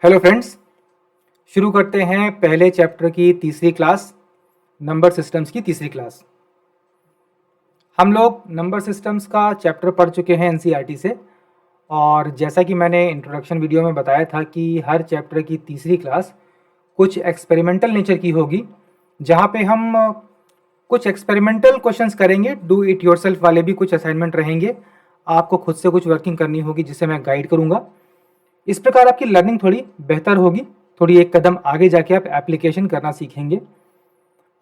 Hello friends, शुरू करते हैं पहले चैप्टर की तीसरी क्लास, नंबर सिस्टम्स की तीसरी क्लास। हम लोग नंबर सिस्टम्स का चैप्टर पढ़ चुके हैं एनसीईआरटी से, और जैसा कि मैंने इंट्रोडक्शन वीडियो में बताया था कि हर चैप्टर की तीसरी क्लास कुछ एक्सपेरिमेंटल नेचर की होगी, जहाँ पे हम कुछ एक्सपेरिमेंटल क्वेश्चंस करेंगे। डू इट योरसेल्फ वाले भी कुछ असाइनमेंट रहेंगे, आपको खुद से कुछ वर्किंग करनी होगी जिसे मैं गाइड करूँगा। इस प्रकार आपकी लर्निंग थोड़ी बेहतर होगी, थोड़ी एक कदम आगे जाके आप एप्लीकेशन करना सीखेंगे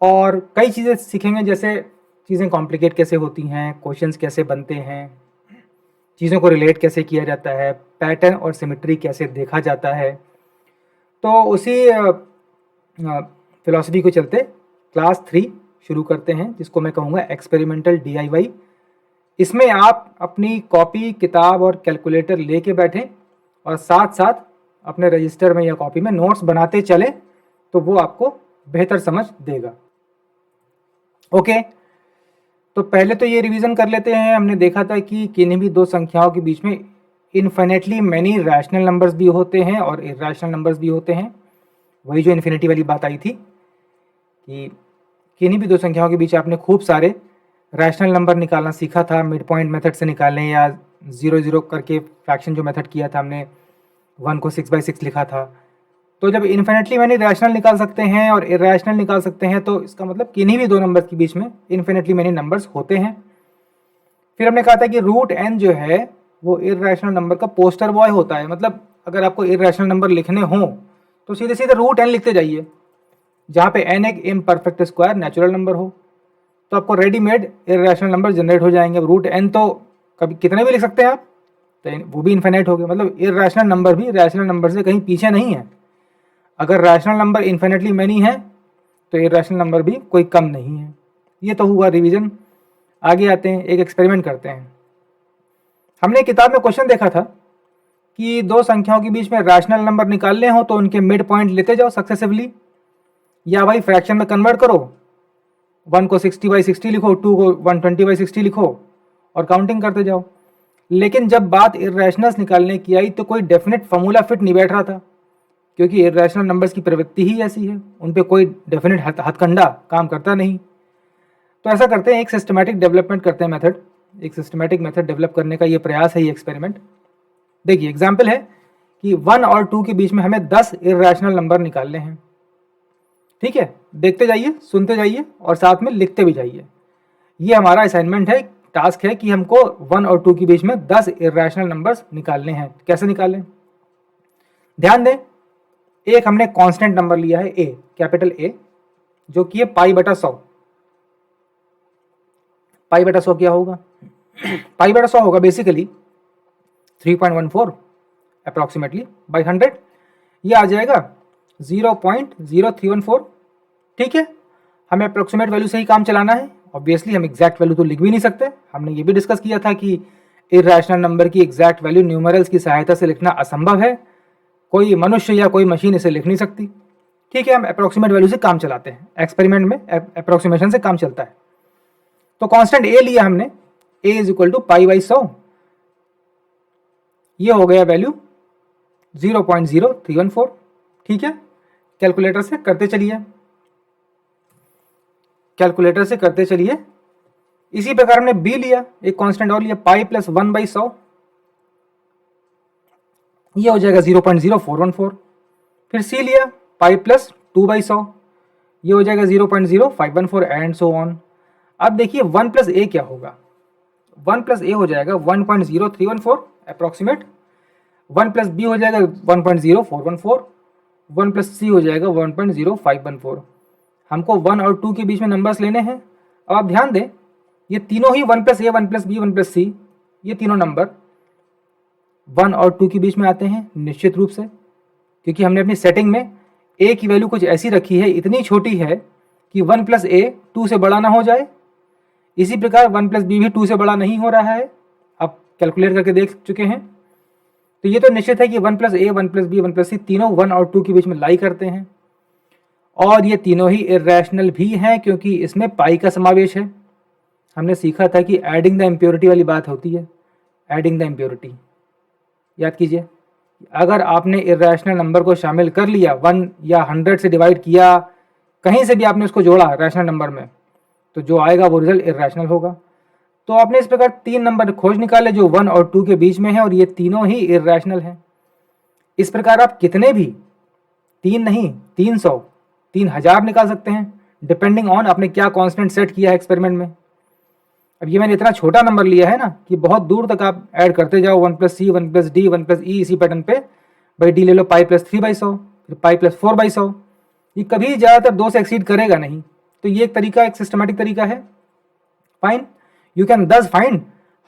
और कई चीज़ें सीखेंगे, जैसे चीज़ें कॉम्प्लिकेट कैसे होती हैं, क्वेश्चंस कैसे बनते हैं, चीज़ों को रिलेट कैसे किया जाता है, पैटर्न और सिमेट्री कैसे देखा जाता है। तो उसी फिलॉसफी को चलते क्लास 3 शुरू करते हैं, जिसको मैं कहूँगा एक्सपेरिमेंटल DIY। इसमें आप अपनी कॉपी, किताब और कैलकुलेटर लेके बैठें और साथ साथ अपने रजिस्टर में या कॉपी में नोट्स बनाते चलें, तो वो आपको बेहतर समझ देगा। ओके, तो पहले तो ये रिवीजन कर लेते हैं। हमने देखा था कि किन्हीं भी दो संख्याओं के बीच में इन्फिनेटली मैनी रैशनल नंबर्स भी होते हैं और इर्रेशनल नंबर्स भी होते हैं। वही जो इन्फिनिटी वाली बात आई थी कि किन्हीं भी दो संख्याओं के बीच आपने खूब सारे रैशनल नंबर निकालना सीखा था, मिड पॉइंट मेथड से निकालने, या 0 0 करके फ्रैक्शन जो मेथड किया था हमने, 1 को 6/6 लिखा था। तो जब इन्फिनिटली मैनी रैशनल निकाल सकते हैं और इर्रेशनल निकाल सकते हैं, तो इसका मतलब किन्हीं भी दो नंबर के बीच में इन्फिनिटली मैनी नंबर्स होते हैं। फिर हमने कहा था कि रूट n जो है वो इर्रेशनल नंबर का पोस्टर बॉय होता है। मतलब अगर आपको इर्रेशनल नंबर लिखने हों तो सीधे सीधे रूट n लिखते जाइए, जहाँ पे n एक इम्परफेक्ट स्क्वायर नेचुरल नंबर हो, तो आपको रेडीमेड इर्रेशनल नंबर जनरेट हो जाएंगे। रूट n तो कभी कितने भी लिख सकते हैं आप, तो वो भी इन्फिनिट हो गए। मतलब इर्रेशनल नंबर भी रैशनल नंबर से कहीं पीछे नहीं है। अगर रैशनल नंबर इन्फिनिटली मैनी है तो इर्रेशनल नंबर भी कोई कम नहीं है। ये तो हुआ रिवीजन। आगे आते हैं, एक एक्सपेरिमेंट करते हैं। हमने किताब में क्वेश्चन देखा था कि दो संख्याओं के बीच में रैशनल नंबर निकालने हो तो उनके मिड पॉइंट लेते जाओ सक्सेसिवली, या भाई फ्रैक्शन में कन्वर्ट करो, 1 को 60/60 लिखो, 2 को 120/60 लिखो और काउंटिंग करते जाओ। लेकिन जब बात इर्रेशनल्स निकालने की आई तो कोई डेफिनेट फॉर्मूला फिट नहीं बैठ रहा था, क्योंकि इर्रेशनल नंबर्स की प्रवृत्ति ही ऐसी है, उन पे कोई डेफिनेट हथकंडा काम करता नहीं। तो ऐसा करते हैं, एक सिस्टमैटिक डेवलपमेंट करते हैं मेथड। एक सिस्टमैटिक मेथड डेवलप करने का ये प्रयास है, ये एक्सपेरिमेंट। देखिए एग्जाम्पल है कि 1 और 2 के बीच में हमें 10 इर्रेशनल नंबर निकालने हैं। ठीक है, देखते जाइए, सुनते जाइए और साथ में लिखते भी जाइए। ये हमारा असाइनमेंट है, टास्क है कि हमको 1 और 2 के बीच में 10 इर्रेशनल नंबर्स निकालने हैं। कैसे निकालें, ध्यान दें। एक हमने कांस्टेंट नंबर लिया है, ए, कैपिटल ए, जो कि है π/100। π/100 क्या होगा? π/100 होगा बेसिकली 3.14 अप्रॉक्सीमेटली बाई 100। ये आ जाएगा 0.0314। ठीक है, हमें अप्रोक्सीमेट वैल्यू से ही काम चलाना है। ऑब्वियसली हम एग्जैक्ट वैल्यू तो लिख भी नहीं सकते। हमने ये भी डिस्कस किया था कि इर्रेशनल नंबर की एग्जैक्ट वैल्यू न्यूमेरल्स की सहायता से लिखना असंभव है, कोई मनुष्य या कोई मशीन इसे लिख नहीं सकती। ठीक है, हम अप्रोक्सीमेट वैल्यू से काम चलाते हैं। एक्सपेरिमेंट में अप्रोक्सीमेशन से काम चलता है। तो कांस्टेंट ए लिया हमने, a इज इक्वल टू π/100। ये हो गया वैल्यू 0.0314। ठीक है, कैलकुलेटर से करते चलिए, कैलकुलेटर से करते चलिए। इसी प्रकार हमने बी लिया, एक कांस्टेंट और लिया, पाई प्लस 1/100। ये हो जाएगा 0.0414। फिर सी लिया, पाई प्लस 2/100। ये हो जाएगा 0.0514 एंड सो ऑन। अब देखिए 1 प्लस ए क्या होगा। 1 प्लस ए हो जाएगा 1.0314 अप्रॉक्सीमेट। 1 प्लस बी हो जाएगा 1.0414। 1 प्लस सी हो जाएगा 1.0514। हमको 1 और 2 के बीच में नंबर्स लेने हैं। अब आप ध्यान दें, ये तीनों ही 1 प्लस ए, 1 प्लस बी, 1 प्लस सी, ये तीनों नंबर 1 और 2 के बीच में आते हैं निश्चित रूप से, क्योंकि हमने अपनी सेटिंग में ए की वैल्यू कुछ ऐसी रखी है, इतनी छोटी है कि 1 प्लस ए 2 से बड़ा ना हो जाए। इसी प्रकार 1 प्लस बी भी 2 से बड़ा नहीं हो रहा है, आप कैलकुलेट करके देख चुके हैं। तो ये तो निश्चित है कि 1 प्लस ए, 1 प्लस बी, 1 प्लस सी तीनों 1 और 2 के बीच में लाई करते हैं, और ये तीनों ही इर्रेशनल भी हैं क्योंकि इसमें पाई का समावेश है। हमने सीखा था कि एडिंग द इम्प्योरिटी वाली बात होती है, एडिंग द इम्प्योरिटी, याद कीजिए। अगर आपने इर्रेशनल नंबर को शामिल कर लिया, 1 या 100 से डिवाइड किया, कहीं से भी आपने उसको जोड़ा रैशनल नंबर में, तो जो आएगा वो रिजल्ट इर्रेशनल होगा। तो आपने इस प्रकार 3 नंबर खोज निकाले जो 1 और 2 के बीच में है, और ये तीनों ही इर्रेशनल हैं। इस प्रकार आप कितने भी, 3 नहीं 300, 3000 निकाल सकते हैं, डिपेंडिंग ऑन आपने क्या कांस्टेंट सेट किया है एक्सपेरिमेंट में। अब ये मैंने इतना छोटा नंबर लिया है ना कि बहुत दूर तक आप ऐड करते जाओ, 1 + c 1 + d 1 + e, इसी पैटर्न पे भाई d ले लो पाई + 3/100, फिर पाई + 4/100, ये कभी ज़्यादातर 2 से एक्सीड करेगा नहीं। तो ये एक तरीका, एक सिस्टमेटिक तरीका है। Fine, you can thus find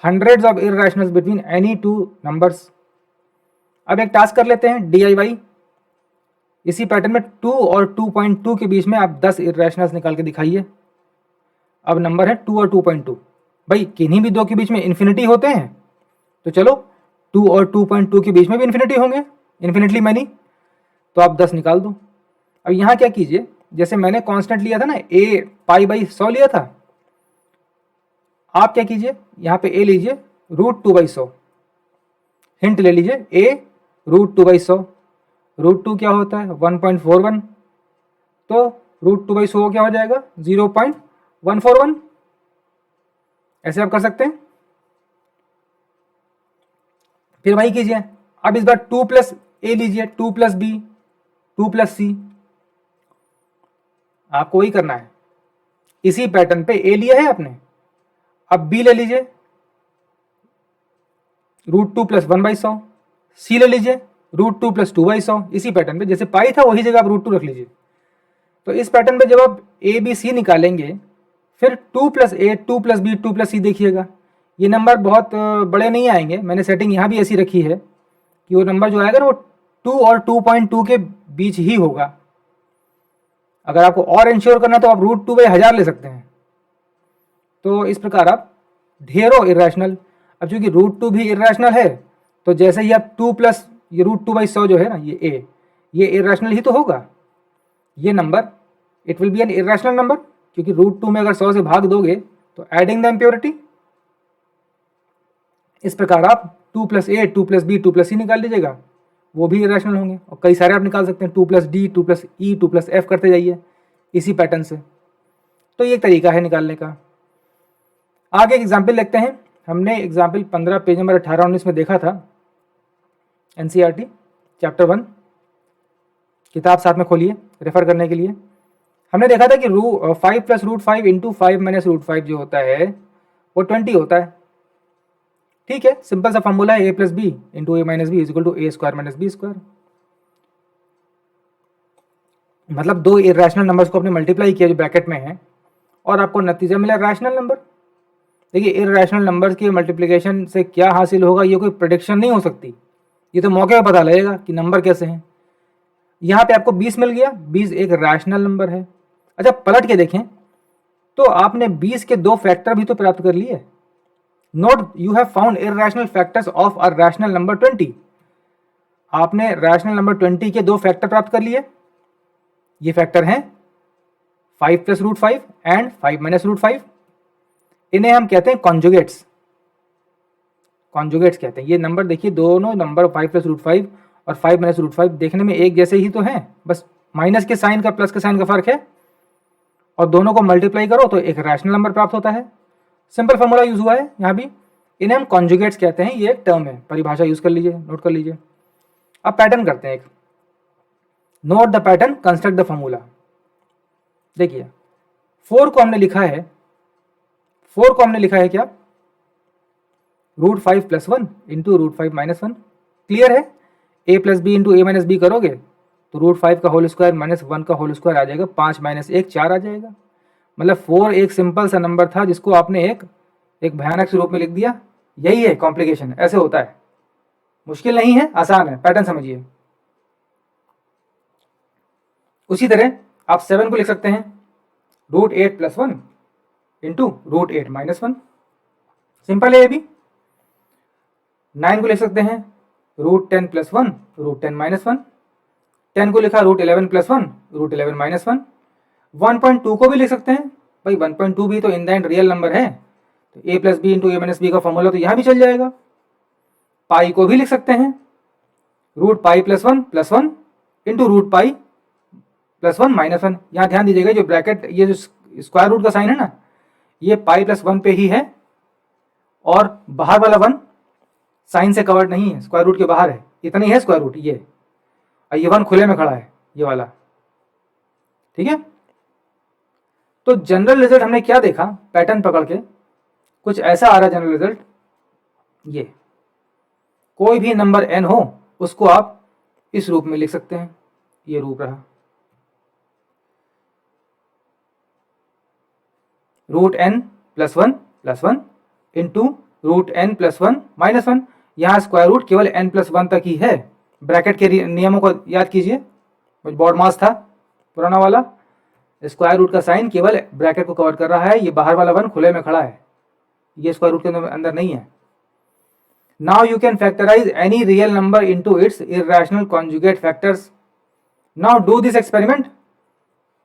hundreds of irrationals between any two numbers. अब एक टास्क कर लेते हैं DIY। इसी पैटर्न में 2 और 2.2 के बीच में आप 10 इर्रेशनल्स निकाल के दिखाइए। अब नंबर है 2 और 2.2, भाई किन्हीं भी दो के बीच में इन्फिनिटी होते हैं, तो चलो 2 और 2.2 के बीच में भी इन्फिनिटी होंगे, इन्फिनिटली मैनी, तो आप 10 निकाल दो। अब यहाँ क्या कीजिए, जैसे मैंने कांस्टेंट लिया था ना a π/100 लिया था, आप क्या कीजिए यहाँ पे a लीजिए √2/100, हिंट ले लीजिए a √2/100, √2 क्या होता है 1.41, तो √2/100 क्या हो जाएगा 0.141। ऐसे आप कर सकते हैं। फिर वही कीजिए, अब इस बार 2 + a लीजिए, 2 + b, 2 + c, आपको वही करना है। इसी पैटर्न पे a लिया है आपने, अब b ले लीजिए √2 + 1/100, c ले लीजिए √2 + 2/100, इसी पैटर्न पे जैसे पाई था वही जगह आप √2 रख लीजिए। तो इस पैटर्न पे जब आप a b c निकालेंगे, फिर 2 + a 2 + b 2 + c देखिएगा, ये नंबर बहुत बड़े नहीं आएंगे। मैंने सेटिंग यहाँ भी ऐसी रखी है कि वो नंबर जो आएगा ना वो 2 और 2.2 के बीच ही होगा। अगर आपको और इंश्योर करना तो आप √2/1000 ले सकते हैं। तो इस प्रकार आप ढेरों इरेशनल, अब चूंकि √2 भी इरेशनल है, तो जैसे ही आप 2 + ये √2/100 जो है ना ये a, ये इरेशनल ही तो होगा। ये number it will be an irrational number, क्योंकि √2 में अगर 100 से भाग दोगे तो एडिंग द इम्प्योरिटी। इस प्रकार आप 2 + a 2 + b 2 + c निकाल लीजिएगा, वो भी इरेशनल होंगे। और कई सारे आप निकाल सकते हैं, 2 + d 2 + e 2 + f करते जाइए इसी पैटर्न से। तो ये तरीका है निकालने का। आगे एग्जाम्पल देखते हैं। हमने एग्जाम्पल 15 पेज नंबर 18-19 में देखा था, NCERT चैप्टर 1, किताब साथ में खोलिए रेफर करने के लिए। हमने देखा था कि 5 + √5 × 5 - √5 जो होता है वो 20 होता है। ठीक है, सिंपल सा फॉर्मूला है a + b × a - b = a² - b²। मतलब दो इरेशनल नंबर्स को आपने मल्टीप्लाई किया जो ब्रैकेट में है, और आपको नतीजा मिला रैशनल नंबर। देखिए इरेशनल नंबर्स के मल्टीप्लिकेशन से क्या हासिल होगा ये कोई प्रेडिक्शन नहीं हो सकती, ये तो मौके पर पता लगेगा कि नंबर कैसे हैं। यहाँ पे आपको 20 मिल गया, 20 एक रैशनल नंबर है। अच्छा पलट के देखें तो आपने 20 के 2 फैक्टर भी तो प्राप्त कर लिए। Note you have found irrational factors of a rational number 20। आपने रैशनल नंबर 20 के 2 फैक्टर प्राप्त कर लिए। ये फैक्टर हैं 5 + √5 एंड 5 - √5। इन्हें हम कहते हैं कॉन्जुगेट्स। कॉन्जुगेट्स कहते हैं ये नंबर। देखिए दोनों नंबर 5 + √5 और 5 - √5 देखने में एक जैसे ही तो हैं, बस माइनस के साइन का प्लस के साइन का फर्क है, और दोनों को मल्टीप्लाई करो तो एक रैशनल नंबर प्राप्त होता है। सिंपल फॉर्मूला यूज हुआ है यहाँ भी। इन्हें हम कॉन्जुगेट्स कहते हैं, ये एक टर्म है, परिभाषा यूज कर लीजिए, नोट कर लीजिए। अब पैटर्न करते हैं एक, note the pattern construct the formula. देखिए 4 को हमने लिखा है, 4 को हमने लिखा है क्या √5 + 1 × √5 - 1। क्लियर है, a + b × a - b करोगे तो √5 का होल स्क्वायर -1 का होल स्क्वायर आ जाएगा, 5 - 1 4 आ जाएगा। मतलब 4 एक सिंपल सा नंबर था जिसको आपने एक भयानक रूप में लिख दिया। यही है कॉम्प्लिकेशन, ऐसे होता है, मुश्किल नहीं है, आसान है, पैटर्न समझिए। उसी तरह आप 7 को लिख सकते हैं √8 + 1 × √8 - 1, सिंपल है ये भी। 9 को लिख सकते हैं √10 + 1 √10 - 1। 10 को लिखा √11 + 1 √11 - 1। 1.2 को भी लिख सकते हैं, भाई 1.2 भी तो in the end real number है, तो a + b × a - b का फॉर्मूला तो यहाँ भी चल जाएगा। पाई को भी लिख सकते हैं root pi plus one into root pi plus one minus one. यहाँ ध्यान दीजिएगा जो ब्रैकेट, ये जो स्क्वायर रूट का साइन है ना, ये पाई प्लस वन पे ही है, और बाहर वाला वन साइन से कवर्ड नहीं है, स्क्वायर रूट के बाहर है, इतना ही है स्क्वायर रूट ये, और ये वन खुले में खड़ा है ये वाला। ठीक है, तो जनरल रिजल्ट हमने क्या देखा, पैटर्न पकड़ के कुछ ऐसा आ रहा है जनरल रिजल्ट। ये कोई भी नंबर n हो उसको आप इस रूप में लिख सकते हैं, ये रूप रहा, root n plus one into root n plus one minus one. यहाँ स्क्वायर रूट केवल n प्लस वन तक ही है। ब्रैकेट के नियमों को याद कीजिए, बॉड मास था पुराना वाला, स्क्वायर रूट का साइन केवल ब्रैकेट को कवर कर रहा है, ये बाहर वाला वन खुले में खड़ा है, ये स्क्वायर रूट के अंदर नहीं है। Now you can factorize any real number into its irrational conjugate factors. Now do this experiment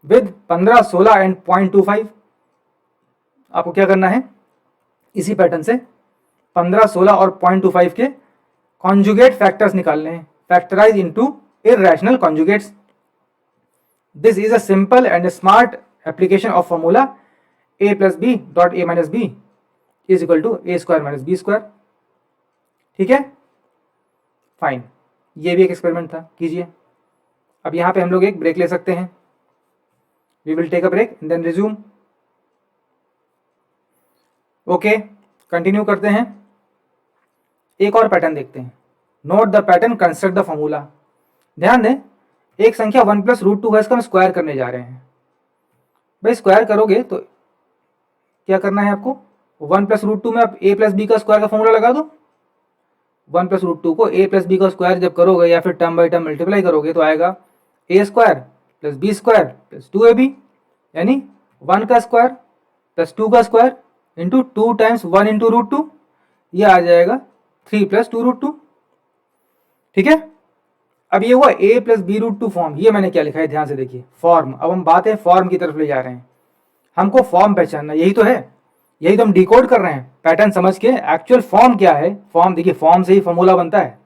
with 15, 16 and 0.25। आपको क्या करना है, इसी पैटर्न से 15, 16 और 0.25 के कॉन्जुगेट फैक्टर्स निकालने हैं, factorize into irrational conjugates. This is a simple and smart application of formula a plus b dot a minus b is equal to a square minus b square। ठीक है, fine, ये भी एक experiment था, कीजिए। अब यहाँ पे हम लोग एक ब्रेक ले सकते हैं, we will take a break and then resume. Okay, continue करते हैं, एक और पैटर्न देखते हैं। Note the pattern, construct the formula. ध्यान दें, एक संख्या 1 प्लस रूट टू है, इसका हम स्क्वायर करने जा रहे हैं। भाई स्क्वायर करोगे तो क्या करना है आपको, 1 प्लस रूट टू में आप a प्लस बी का स्क्वायर का फॉर्मूला लगा दो। 1 प्लस रूट टू को a प्लस बी का स्क्वायर जब करोगे या फिर टर्म बाई टर्म मल्टीप्लाई करोगे तो आएगा a square plus B square plus 2ab, यानी 1 का स्क्वायर प्लस 2 का square into 2 times 1 into root two, ये आ जाएगा 3 प्लस 2 रूट टू। ठीक है, अब ये हुआ a plus B root two form. ये मैंने क्या लिखा है, ध्यान से देखिए, फॉर्म। अब हम बात है फॉर्म की तरफ ले जा रहे हैं, हमको फॉर्म पहचानना, यही तो है, यही तो हम डिकोड कर रहे हैं पैटर्न समझ के। एक्चुअल फॉर्म क्या है, फॉर्म देखिए, फॉर्म से ही फॉर्मूला बनता है।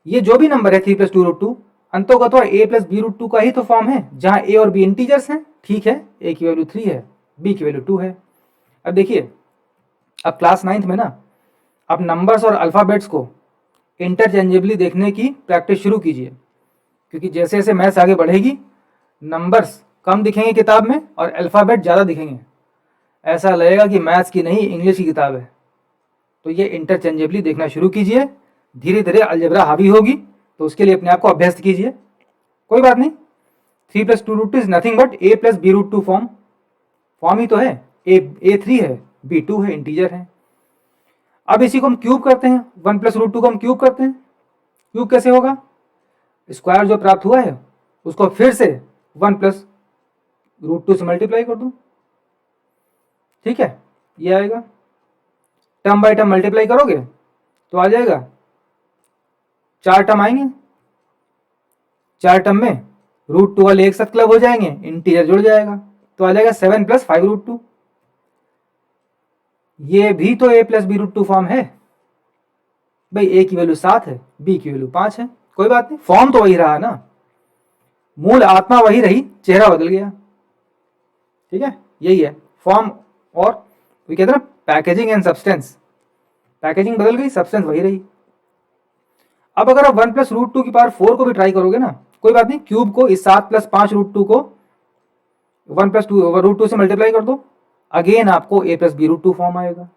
ये जो भी नंबर है 3 प्लस 2 रूट टू, अंतोगत a plus B root two का ही तो फॉर्म है, जहां a और b इंटीजर्स हैं। ठीक है, a की वैल्यू 3 है, b की वैल्यू 2 है। अब देखिए, अब क्लास 9th में ना, अब नंबर्स और अल्फाबेट्स को इंटरचेंजेबली देखने की प्रैक्टिस शुरू कीजिए, क्योंकि जैसे जैसे मैथ्स आगे बढ़ेगी नंबर्स कम दिखेंगे किताब में और अल्फ़ाबेट ज़्यादा दिखेंगे, ऐसा लगेगा कि मैथ्स की नहीं इंग्लिश की किताब है। तो ये इंटरचेंजेबली देखना शुरू कीजिए, धीरे धीरे अलजेब्रा हावी होगी, तो उसके लिए अपने आप को अभ्यस्त कीजिए। कोई बात नहीं, 3 plus 2 root two is nothing but a plus B root two form, form ही तो है, a 3 है, b 2 है, इंटीजर है। अब इसी को हम क्यूब करते हैं, 1 प्लस रूट टू को हम क्यूब करते हैं। क्यूब कैसे होगा, स्क्वायर जो प्राप्त हुआ है उसको फिर से 1 प्लस रूट टू से मल्टीप्लाई कर दूं। ठीक है, ये आएगा, टर्म बाय टर्म मल्टीप्लाई करोगे तो आ जाएगा, 4 टर्म आएंगे, 4 टर्म में रूट टू वाले एक साथ क्लब हो जाएंगे, इंटीजर जुड़ जाएगा, तो आ जाएगा 7 प्लस 5 रूट टू। ये भी तो a plus B root two form है भाई, a की वैल्यू 7 है, b की वैल्यू 5 है। कोई बात नहीं, फॉर्म तो वही रहा ना, मूल आत्मा वही रही, चेहरा बदल गया। ठीक है, यही है फॉर्म, और वो कहते हैं ना पैकेजिंग एंड सब्सटेंस, पैकेजिंग बदल गई, सब्सटेंस वही रही। अब अगर आप 1 प्लस रूट टू की पावर 4 को भी ट्राई करोगे ना, कोई बात नहीं, क्यूब को इस 7 प्लस 5 रूट टू को 1 प्लस रूट टू से मल्टीप्लाई कर दो, अगेन आपको a plus B root two form आएगा।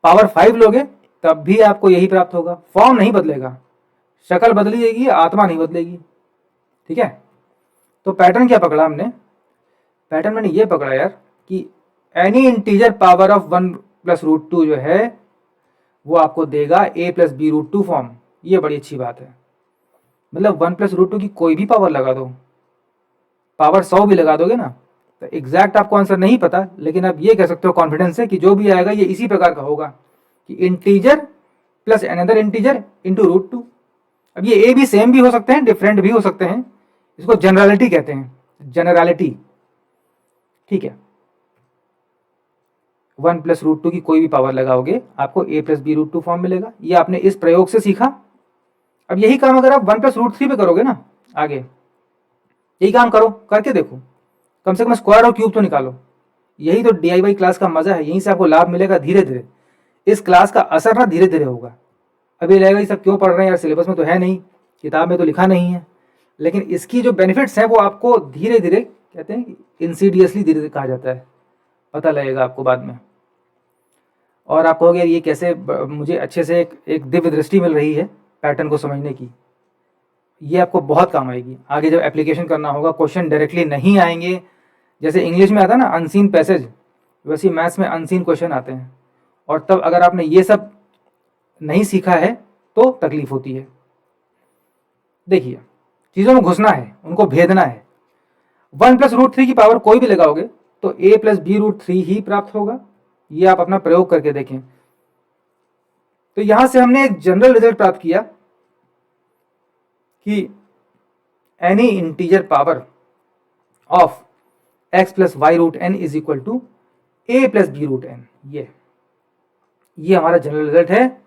पावर 5 लोगे तब भी आपको यही प्राप्त होगा, फॉर्म नहीं बदलेगा, शक्ल बदली जाएगी, आत्मा नहीं बदलेगी। ठीक है, तो पैटर्न क्या पकड़ा हमने, पैटर्न मैंने ये पकड़ा यार कि any integer power of 1 plus root two जो है वो आपको देगा a plus B root two form. ये बड़ी अच्छी बात है, मतलब 1 प्लस रूट टू की कोई भी पावर लगा दो, पावर 100 भी लगा दोगे ना, तो एग्जैक्ट आपको आंसर नहीं पता, लेकिन आप ये कह सकते हो कॉन्फिडेंस से कि जो भी आएगा ये इसी प्रकार का होगा कि integer plus another integer into root two. अब ये a भी सेम भी हो सकते हैं, डिफरेंट भी हो सकते हैं, इसको जनरलिटी कहते हैं, जनरलिटी। ठीक है, 1 प्लस रूट टू की कोई भी पावर लगाओगे आपको a plus B root two form मिलेगा। ये आपने इस प्रयोग से सीखा, अब यही काम अगर आप 1+√3 पे करोगे ना, आगे यही काम करो, करके देखो, कम से कम स्क्वायर और क्यूब तो निकालो। यही तो DIY क्लास का मजा है, यहीं से आपको लाभ मिलेगा धीरे धीरे। इस क्लास का असर ना धीरे धीरे होगा। अभी लगेगा ये सब क्यों पढ़ रहे हैं यार, सिलेबस में तो है नहीं, किताब में तो लिखा नहीं है, लेकिन इसकी जो बेनिफिट्स हैं वो आपको धीरे धीरे, कहते हैं इंसीडियसली, धीरे धीरे कहा जाता है, पता लगेगा आपको बाद में। और आप कहोगे ये कैसे, मुझे अच्छे से एक दिव्य दृष्टि मिल रही है पैटर्न को समझने की। ये आपको बहुत काम आएगी आगे जब एप्लीकेशन करना होगा। क्वेश्चन डायरेक्टली नहीं आएंगे, जैसे इंग्लिश में आता है ना अनसीन पैसेज, वैसे मैथ्स में अनसीन क्वेश्चन आते हैं। और तब अगर आपने ये सब नहीं सीखा है तो तकलीफ होती है। देखिए, चीज़ों में घुसना है, उनको भेदना है। 1+√3 की पावर कोई भी लगाओगे तो a+b√3 ही प्राप्त होगा। ये आप अपना प्रयोग करके देखें। तो यहां से हमने एक जनरल रिजल्ट प्राप्त किया कि any integer power of x+y√n is equal to a+b√n। ये हमारा जनरल रिजल्ट है।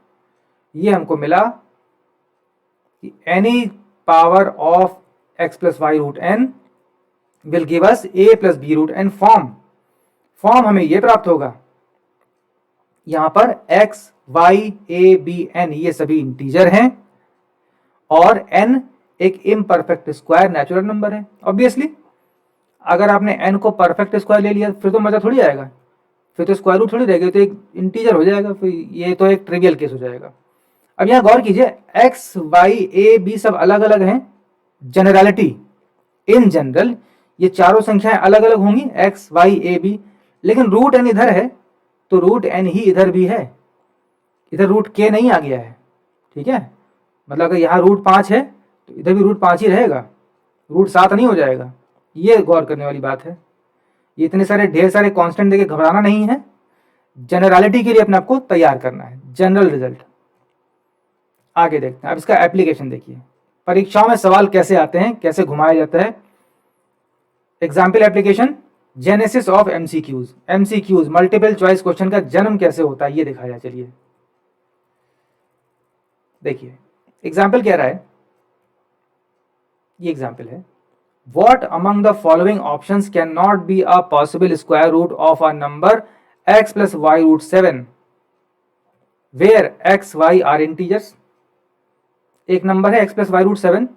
ये हमको मिला कि any power of x+y√n will give us a+b√n form हमें ये प्राप्त होगा। यहां पर x, y, a, b, n ये सभी इंटीजर हैं और n एक इम्परफेक्ट स्क्वायर नेचुरल नंबर है। ऑब्वियसली अगर आपने n को परफेक्ट स्क्वायर ले लिया फिर तो मजा थोड़ी आएगा, फिर तो स्क्वायर रूट थोड़ी रहेगी, तो एक इंटीजर हो जाएगा, फिर ये तो एक ट्रिवियल केस हो जाएगा। अब यहाँ गौर कीजिए, x, y, a, b सब अलग अलग हैं। जनरलिटी, इन जनरल ये चारों संख्याएं अलग अलग होंगी, x, y, a, b, लेकिन रूट n इधर है तो रूट n ही इधर भी है, इधर रूट k नहीं आ गया है। ठीक है, मतलब अगर यहाँ रूट 5 है तो इधर भी रूट 5 ही रहेगा, रूट 7 नहीं हो जाएगा। ये गौर करने वाली बात है। ये इतने सारे ढेर सारे कांस्टेंट देके घबराना नहीं है, जनरलिटी के लिए अपने आपको तैयार करना है। जनरल रिजल्ट आगे देखते हैं। अब इसका एप्लीकेशन देखिए, परीक्षाओं में सवाल कैसे आते हैं, कैसे घुमाया जाता है। Example application, genesis of MCQs multiple choice question का जन्म कैसे होता है ये दिखाया। चलिए देखिए, एग्जाम्पल कह रहा है, ये एग्जाम्पल है, What among the following options cannot be a possible square root of a number x+y√7 where x, y are integers? एक नंबर है x+y√7,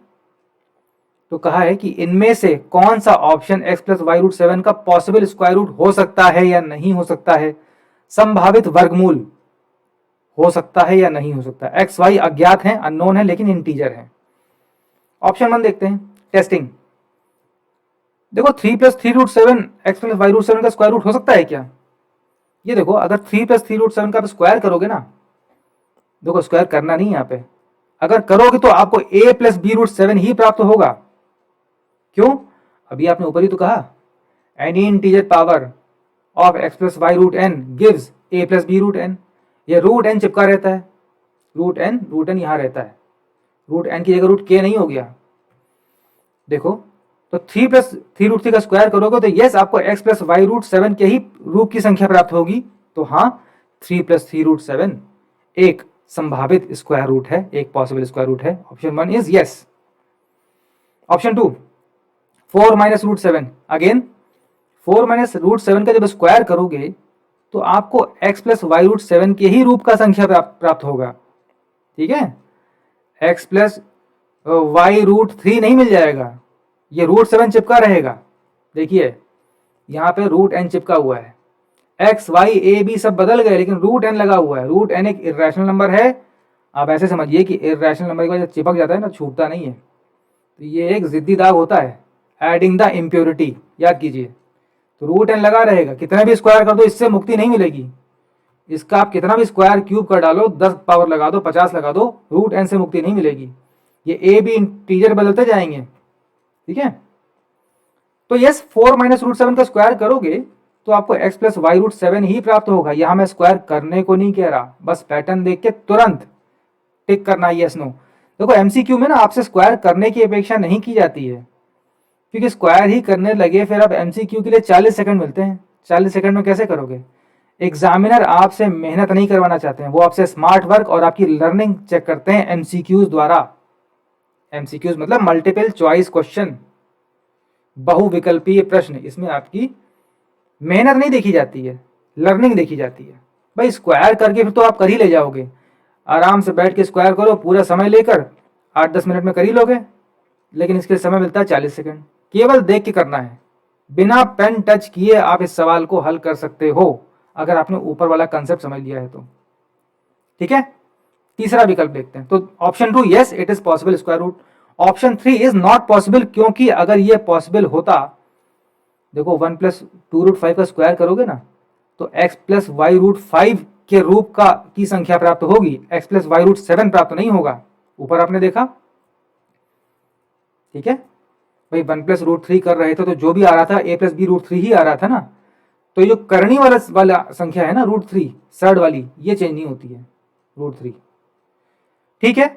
तो कहा है कि इनमें से कौन सा ऑप्शन x+y√7 का पॉसिबल स्क्वायर रूट हो सकता है या नहीं हो सकता है, संभावित वर्गमूल हो सकता है या नहीं हो सकता। x, y अज्ञात हैं, अननोन है, लेकिन इंटीजर हैं। ऑप्शन 1 देखते हैं, टेस्टिंग। देखो 3+3√7 x+y√7 का स्क्वायर रूट हो सकता है क्या? ये देखो, अगर 3+3√7 का आप स्क्वायर करोगे ना, देखो स्क्वायर करना नहीं यहाँ पे, अगर करोगे तो आपको a+b√7 ही प्राप्त होगा। क्यों? अभी आपने ऊपर ही तो कहा, any integer power of x+y√n gives a+b√n। ये रूट n चिपका रहता है, रूट n यहाँ रहता है, रूट n की जगह रूट k नहीं हो गया। देखो, तो 3+3√3 का स्क्वायर करोगे तो यस आपको x+y√7 के ही रूप की संख्या प्राप्त होगी। तो हाँ, 3+3√7 एक संभावित स्क्वायर रूट है, एक पॉसिबल स्क्वायर रूट है। Option 1 is yes. Option 2, 4-√7। Again 4-√7 का जब स्क्वायर करोगे तो आपको x+y√7 के ही रूप का संख्या प्राप्त होगा। ठीक है, x+y√3 नहीं मिल जाएगा, ये √7 चिपका रहेगा। देखिए यहाँ पे रूट n चिपका हुआ है, x, y, a, b सब बदल गए, लेकिन रूट n लगा हुआ है। रूट n एक इर्रेशनल नंबर है। आप ऐसे समझिए कि इर्रेशनल नंबर के बाद चिपक जाता है ना, छूटता नहीं है, तो ये एक जिद्दी दाग होता है, एडिंग द इम्प्योरिटी, याद कीजिए। तो रूट n लगा रहेगा, कितना भी स्क्वायर कर दो इससे मुक्ति नहीं मिलेगी। इसका आप कितना भी स्क्वायर क्यूब कर डालो, 10 पावर लगा दो, 50 लगा दो, रूट n से मुक्ति नहीं मिलेगी। ये a b इंटीजर बदलते जाएंगे। ठीक है, तो यस 4-√7 का स्क्वायर करोगे तो आपको x+y√7 ही प्राप्त होगा। यहां मैं स्क्वायर करने को नहीं कह रहा, बस पैटर्न देख के तुरंत टिक करना यस नो। देखो एमसीक्यू में ना आपसे स्क्वायर करने की अपेक्षा नहीं की जाती है, क्योंकि स्क्वायर ही करने लगे फिर आप एमसीक्यू के लिए 40 सेकंड मिलते हैं। 40 सेकंड में कैसे करोगे? एग्जामिनर आपसे मेहनत नहीं करवाना चाहते हैं, वो आपसे स्मार्ट वर्क और आपकी लर्निंग चेक करते हैं एमसीक्यूज द्वारा। MCQs मतलब मल्टीपल चॉइस क्वेश्चन, बहुविकल्पीय प्रश्न। इसमें आपकी मेहनत नहीं देखी जाती है, लर्निंग देखी जाती है। भाई स्क्वायर करके फिर तो आप कर ही ले जाओगे, आराम से बैठ के स्क्वायर करो पूरा समय लेकर, 8-10 मिनट में कर ही लोगे। लेकिन इसके समय मिलता है 40 सेकंड। केवल देख के करना है, बिना पेन टच किए आप इस सवाल को हल कर सकते हो, अगर आपने ऊपर वाला कंसेप्ट समझ लिया है तो। ठीक है, तीसरा विकल्प देखते हैं। तो option 2 yes it is possible square root. Option 3 is not possible, क्योंकि अगर ये पॉसिबल होता, देखो 1 + 2√5 का स्क्वायर करोगे ना तो x + y√5 के रूप की संख्या प्राप्त होगी, x + y√7 प्राप्त नहीं होगा। ऊपर आपने देखा, ठीक है भाई 1 + √3 कर रहे थे तो जो भी आ रहा था a + b√3 ही आ रहा था ना। तो जो करनी वाला संख्या है ना √3 सर्ड वाली, ये चेंज नहीं होती है, √3। ठीक है,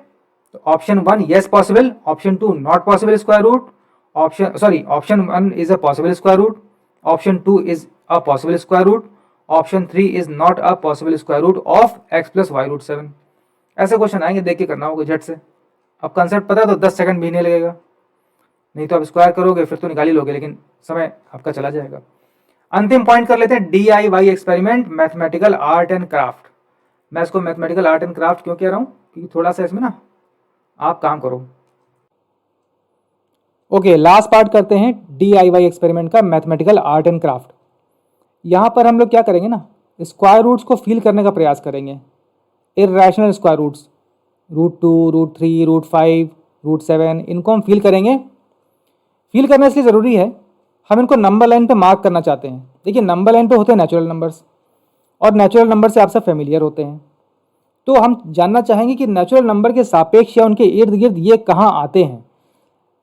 तो option 1 yes possible, option 2 not possible square root, option 1 is a possible square root, option 2 is a possible square root, option 3 is not a possible square root of x + y√7। ऐसे question आएंगे, देख के करना होगा झट से। अब concept पता है तो 10 सेकंड भी नहीं लगेगा, नहीं तो आप स्क्वायर करोगे फिर तो निकाल ही लोगे, लेकिन समय आपका चला जाएगा। अंतिम पॉइंट कर लेते हैं, DIY experiment mathematical art and craft. मैं इसको मैथमेटिकल आर्ट एंड क्राफ्ट क्यों कह रहा हूं, क्योंकि थोड़ा सा इसमें ना आप काम करो। ओके, लास्ट पार्ट करते हैं DIY एक्सपेरिमेंट का, मैथमेटिकल आर्ट एंड क्राफ्ट। यहां पर हम लोग क्या करेंगे ना, स्क्वायर रूट्स को फील करने का प्रयास करेंगे। इर्रेशनल स्क्वायर रूट्स, √2, √3, √5, √7, इनको हम फील करेंगे। फील करना इसलिए ज़रूरी है, हम इनको नंबर लाइन पे मार्क करना चाहते हैं। देखिए नंबर लाइन पे होते हैं नेचुरल नंबर्स, और नेचुरल नंबर से आप सब फेमिलियर होते हैं। तो हम जानना चाहेंगे कि नेचुरल नंबर के सापेक्ष या उनके इर्द गिर्द ये कहाँ आते हैं।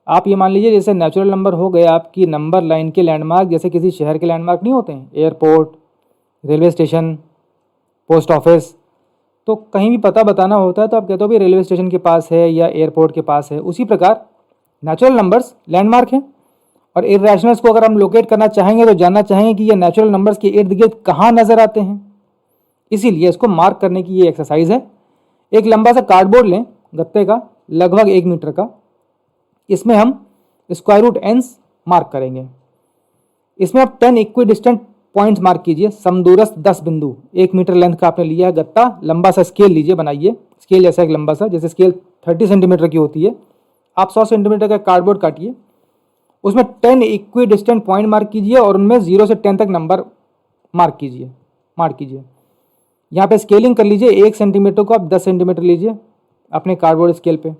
आप ये मान लीजिए जैसे नेचुरल नंबर हो गए आपकी नंबर लाइन के लैंडमार्क, जैसे किसी शहर के लैंडमार्क नहीं होते हैं, airport, railway station, post office. तो कहीं भी पता बताना होता है तो आप कहते हो भाई रेलवे स्टेशन के पास है या एयरपोर्ट के पास है। उसी प्रकार नेचुरल नंबर्स लैंडमार्क हैं, और इर्रेशनल्स को अगर हम लोकेट करना चाहेंगे तो जानना चाहेंगे कि ये नेचुरल नंबर्स के इर्द गिर्द कहाँ नजर आते हैं। इसीलिए इसको मार्क करने की ये एक्सरसाइज है। एक लंबा सा कार्डबोर्ड लें, गत्ते का, लगभग 1 मीटर का। इसमें हम स्क्वायर रूट एंस मार्क करेंगे। इसमें आप 10 इक्विडिस्टेंट पॉइंट्स मार्क कीजिए, समदूरस्थ 10 बिंदु। 1 मीटर लेंथ का आपने लिया है गत्ता, लंबा सा स्केल लीजिए, बनाइए स्केल जैसा एक लंबा सा, जैसे स्केल 30 सेंटीमीटर की होती है। आप 100 सेंटीमीटर का कार्डबोर्ड काटिए, उसमें 10 इक्विडिस्टेंट पॉइंट मार्क कीजिए और उनमें 0 से 10 तक नंबर मार्क कीजिए। यहाँ पे स्केलिंग कर लीजिए, 1 सेंटीमीटर को आप 10 सेंटीमीटर लीजिए अपने कार्डबोर्ड स्केल पे।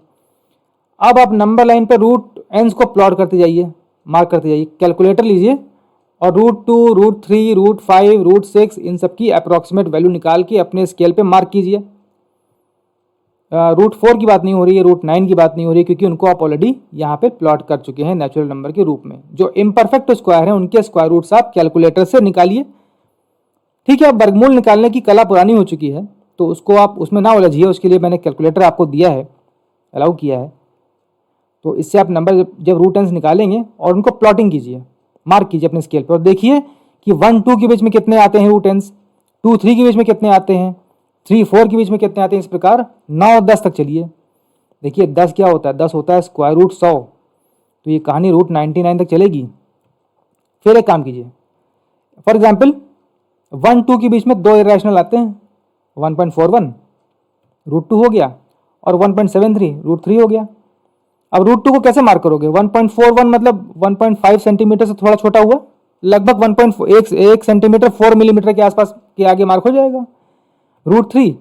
अब आप नंबर लाइन पर रूट एंस को प्लॉट करते जाइए, मार्क करते जाइए। कैलकुलेटर लीजिए और √2, √3, √5, √6 इन सब की अप्रॉक्सीमेट वैल्यू निकाल के अपने स्केल पे मार्क कीजिए। √4 की बात नहीं हो रही है, √9 की बात नहीं हो रही है, क्योंकि उनको आप ऑलरेडी यहाँ पे प्लॉट कर चुके हैं नेचुरल नंबर के रूप में। जो इम्परफेक्ट स्क्वायर हैं उनके स्क्वायर रूट्स आप कैलकुलेटर से निकालिए। ठीक है, अब वर्गमूल निकालने की कला पुरानी हो चुकी है तो उसको आप उसमें ना उलझिए, उसके लिए मैंने कैलकुलेटर आपको दिया है, अलाउ किया है। तो इससे आप नंबर जब रूट एंस निकालेंगे और उनको प्लॉटिंग कीजिए, मार्क कीजिए अपने स्केल पर, और देखिए कि 1, 2 के बीच में कितने आते हैं रूट एंस, 2, 3 के बीच में कितने आते हैं, 3, 4 के बीच में कितने आते हैं। इस प्रकार 9 और 10 तक चलिए। देखिए 10 क्या होता है, 10 होता है स्क्वायर रूट 100। तो ये कहानी √99 तक चलेगी। फिर एक काम कीजिए, फॉर एग्जाम्पल 1, 2 के बीच में 2 इरेशनल आते हैं, 1.41 √2 हो गया, और 1.73 √3 हो गया। अब √2 को कैसे मार्क करोगे, 1.41 मतलब 1.5 सेंटीमीटर से थोड़ा छोटा हुआ, लगभग 1 सेंटीमीटर 4 मिलीमीटर के आसपास के आगे मार्क हो जाएगा। √3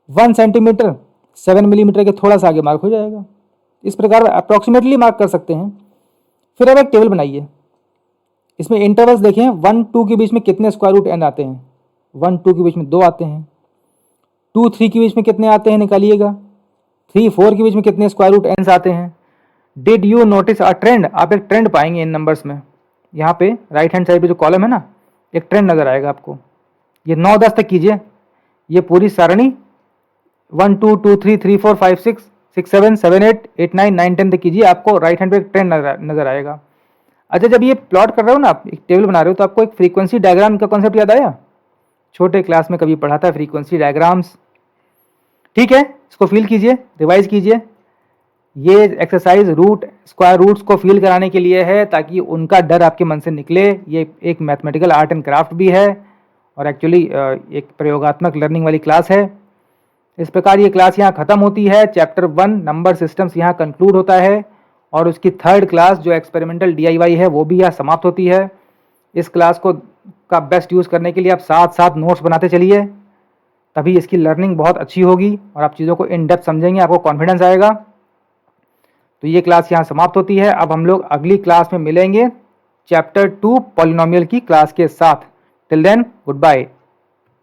1 सेंटीमीटर 7 मिलीमीटर के थोड़ा सा आगे मार्क हो जाएगा। इस प्रकार अप्रॉक्सीमेटली मार्क कर सकते हैं। फिर अब एक टेबल बनाइए, इसमें इंटरवल्स देखें, 1, 2 के बीच में कितने स्क्वायर रूट एन आते हैं। 1, 2 के बीच में 2 आते हैं। 2, 3 के बीच में कितने आते हैं निकालिएगा। 3, 4 के बीच में कितने स्क्वायर रूट एन आते हैं। Did you notice a trend, आप एक ट्रेंड पाएंगे इन नंबर्स में। यहाँ पे राइट हैंड साइड पे जो कॉलम है ना, एक ट्रेंड नजर आएगा आपको। ये 9, 10 तक कीजिए, ये पूरी सारणी 1, 2, 2, 3, 3, 4, 5, 6, 6, 7, 7, 8, 8, 9, 9, 10 तक कीजिए, आपको राइट हैंड पे एक ट्रेंड नजर आएगा। अच्छा, जब ये प्लॉट कर रहे हो ना, आप एक टेबल बना रहे हो, तो आपको एक फ्रीक्वेंसी डायग्राम का कॉन्सेप्ट याद आया, छोटे क्लास में कभी पढ़ा था फ्रीक्वेंसी डायग्राम्स। ठीक है, इसको फील कीजिए, रिवाइज कीजिए। ये एक्सरसाइज रूट स्क्वायर रूट्स को फील कराने के लिए है, ताकि उनका डर आपके मन से निकले। ये एक मैथमेटिकल आर्ट एंड क्राफ्ट भी है और एक्चुअली एक प्रयोगात्मक लर्निंग वाली क्लास है। इस प्रकार ये क्लास यहाँ ख़त्म होती है। चैप्टर 1 नंबर सिस्टम्स यहाँ कंक्लूड होता है और उसकी थर्ड क्लास जो एक्सपेरिमेंटल DIY है वो भी यहाँ समाप्त होती है। इस क्लास को का बेस्ट यूज़ करने के लिए आप साथ साथ नोट्स बनाते चलिए, तभी इसकी लर्निंग बहुत अच्छी होगी और आप चीज़ों को इन डेप्थ समझेंगे, आपको कॉन्फिडेंस आएगा। तो ये क्लास यहाँ समाप्त होती है। अब हम लोग अगली क्लास में मिलेंगे चैप्टर 2 पॉलिनोमियल की क्लास के साथ। Till then good bye.